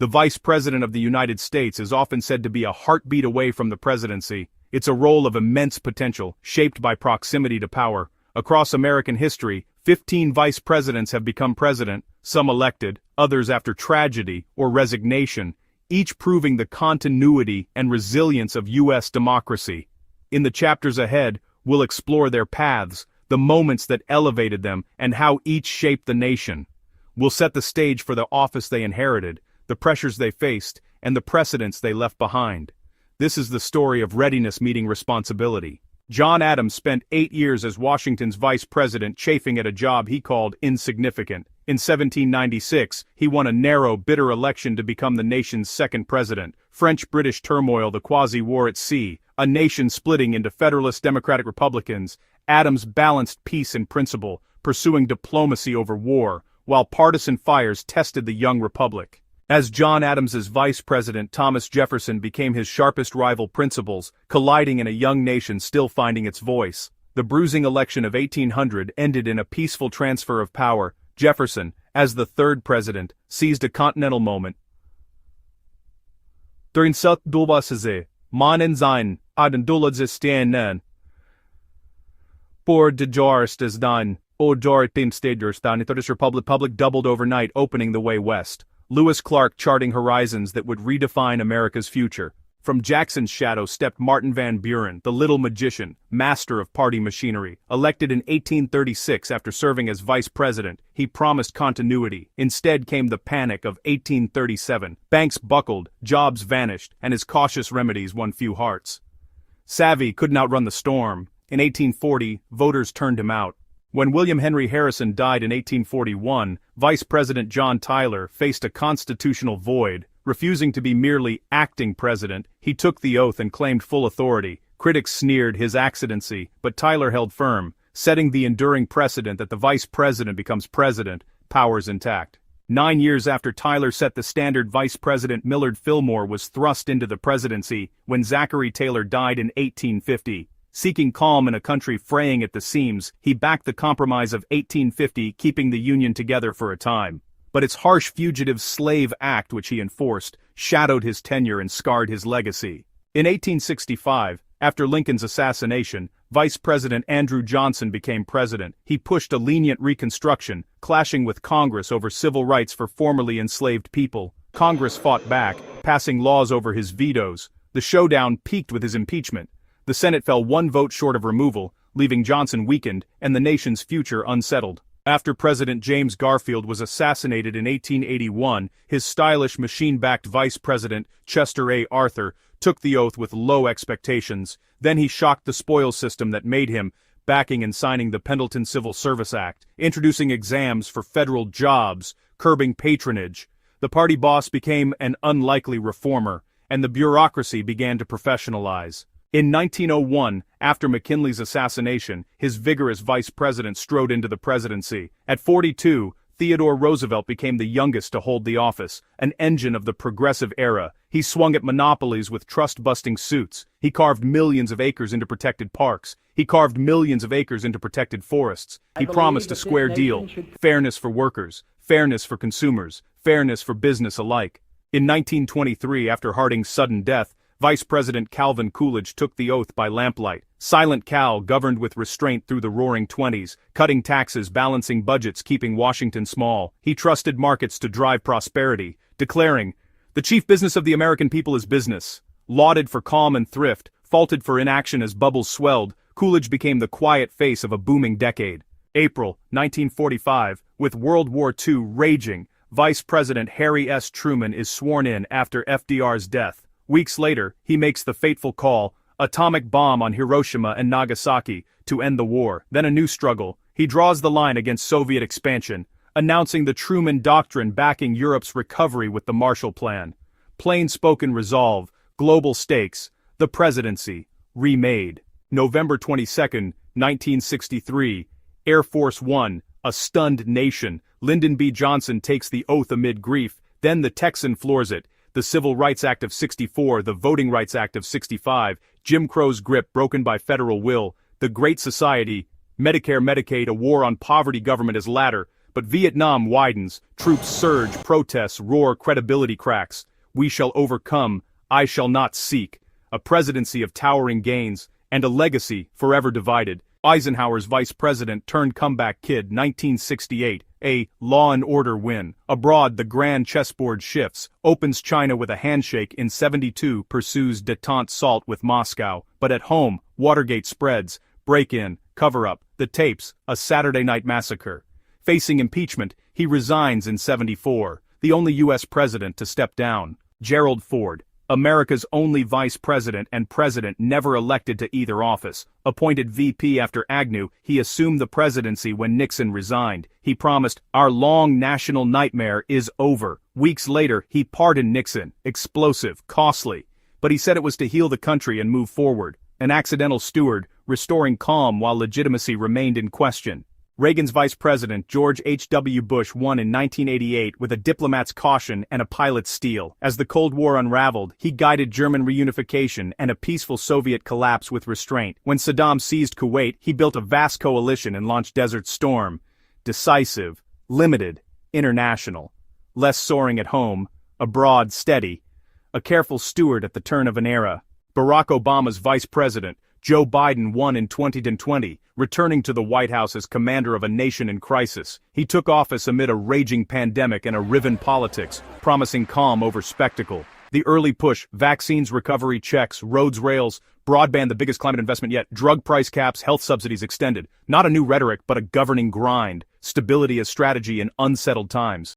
The Vice President of the United States is often said to be a heartbeat away from the presidency. It's a role of immense potential, shaped by proximity to power. Across American history, 15 vice presidents have become president, some elected, others after tragedy or resignation, each proving the continuity and resilience of U.S. democracy. In the chapters ahead, we'll explore their paths, the moments that elevated them, and how each shaped the nation. We'll set the stage for the office they inherited, the pressures they faced, and the precedents they left behind. This is the story of readiness meeting responsibility. John Adams spent 8 years as Washington's vice president, chafing at a job he called insignificant. In 1796, he won a narrow, bitter election to become the nation's second president. French-British turmoil, the quasi-war at sea, a nation splitting into Federalist Democratic Republicans. Adams balanced peace and principle, pursuing diplomacy over war, while partisan fires tested the young republic. As John Adams's vice president, Thomas Jefferson became his sharpest rival, principles colliding in a young nation still finding its voice. The bruising election of 1800 ended in a peaceful transfer of power. Jefferson, as the third president, seized a continental moment. During South Dulbasese, man en zijn, adenduladzestenен, por de jarstasdan, o jartinstederstan, Republic doubled overnight, opening the way west. Lewis Clark charting horizons that would redefine America's future. From Jackson's shadow stepped Martin Van Buren, the little magician, master of party machinery. Elected in 1836 after serving as vice president, he promised continuity. Instead came the panic of 1837. Banks buckled, jobs vanished, and his cautious remedies won few hearts. Savvy couldn't outrun the storm. In 1840, voters turned him out. When William Henry Harrison died in 1841, Vice President John Tyler faced a constitutional void. Refusing to be merely acting president, he took the oath and claimed full authority. Critics sneered his accidency, but Tyler held firm, setting the enduring precedent that the vice president becomes president, powers intact. 9 years after Tyler set the standard, Vice President Millard Fillmore was thrust into the presidency when Zachary Taylor died in 1850. Seeking calm in a country fraying at the seams, he backed the Compromise of 1850, keeping the Union together for a time. But its harsh Fugitive Slave Act, which he enforced, shadowed his tenure and scarred his legacy. In 1865, after Lincoln's assassination, Vice President Andrew Johnson became president. He pushed a lenient Reconstruction, clashing with Congress over civil rights for formerly enslaved people. Congress fought back, passing laws over his vetoes. The showdown peaked with his impeachment. The Senate fell 1 vote short of removal, leaving Johnson weakened and the nation's future unsettled. After President James Garfield was assassinated in 1881, his stylish machine-backed vice president, Chester A. Arthur, took the oath with low expectations. Then he shocked the spoils system that made him, backing and signing the Pendleton Civil Service Act, introducing exams for federal jobs, curbing patronage. The party boss became an unlikely reformer, and the bureaucracy began to professionalize. In 1901, after McKinley's assassination, his vigorous vice president strode into the presidency. At 42, Theodore Roosevelt became the youngest to hold the office, an engine of the progressive era. He swung at monopolies with trust-busting suits. He carved millions of acres into protected parks. He carved millions of acres into protected forests. He promised a square deal, fairness for workers, fairness for consumers, fairness for business alike. In 1923, after Harding's sudden death, Vice President Calvin Coolidge took the oath by lamplight. Silent Cal governed with restraint through the roaring 20s, cutting taxes, balancing budgets, keeping Washington small. He trusted markets to drive prosperity, declaring, "The chief business of the American people is business." Lauded for calm and thrift, faulted for inaction as bubbles swelled, Coolidge became the quiet face of a booming decade. April 1945, with World War II raging, Vice President Harry S. Truman is sworn in after FDR's death. Weeks later, he makes the fateful call, atomic bomb on Hiroshima and Nagasaki, to end the war. Then a new struggle. He draws the line against Soviet expansion, announcing the Truman Doctrine backing Europe's recovery with the Marshall Plan. Plain-spoken resolve, global stakes, the presidency, remade. November 22, 1963, Air Force One, a stunned nation. Lyndon B. Johnson takes the oath amid grief, then the Texan floors it. The Civil Rights Act of '64, the Voting Rights Act of '65, Jim Crow's grip broken by federal will, the Great Society, Medicare, Medicaid, a war on poverty, government as ladder, But Vietnam widens, troops surge, protests roar, credibility cracks. We shall overcome, I shall not seek. A presidency of towering gains, and a legacy forever divided. Eisenhower's vice president turned comeback kid, 1968, a law and order win. Abroad, the grand chessboard shifts, opens China with a handshake in 72, pursues détente salt with Moscow. But at home, Watergate spreads, break-in, cover-up, the tapes, a Saturday night massacre. Facing impeachment, he resigns in 74, the only U.S. president to step down. Gerald Ford, America's only vice president and president never elected to either office. Appointed VP after Agnew, he assumed the presidency when Nixon resigned. He promised, "Our long national nightmare is over." Weeks later, he pardoned Nixon. Explosive, costly. But he said it was to heal the country and move forward. An accidental steward, restoring calm while legitimacy remained in question. Reagan's vice president, George H.W. Bush, won in 1988 with a diplomat's caution and a pilot's steel. As the Cold War unraveled, he guided German reunification and a peaceful Soviet collapse with restraint. When Saddam seized Kuwait, he built a vast coalition and launched Desert Storm. Decisive, limited, international. Less soaring at home, abroad steady. A careful steward at the turn of an era. Barack Obama's vice president, Joe Biden, won in 2020, returning to the White House as commander of a nation in crisis. He took office amid a raging pandemic and a riven politics, promising calm over spectacle. The early push, vaccines, recovery checks, roads, rails, broadband, the biggest climate investment yet, drug price caps, health subsidies extended. Not a new rhetoric, but a governing grind. Stability as strategy in unsettled times.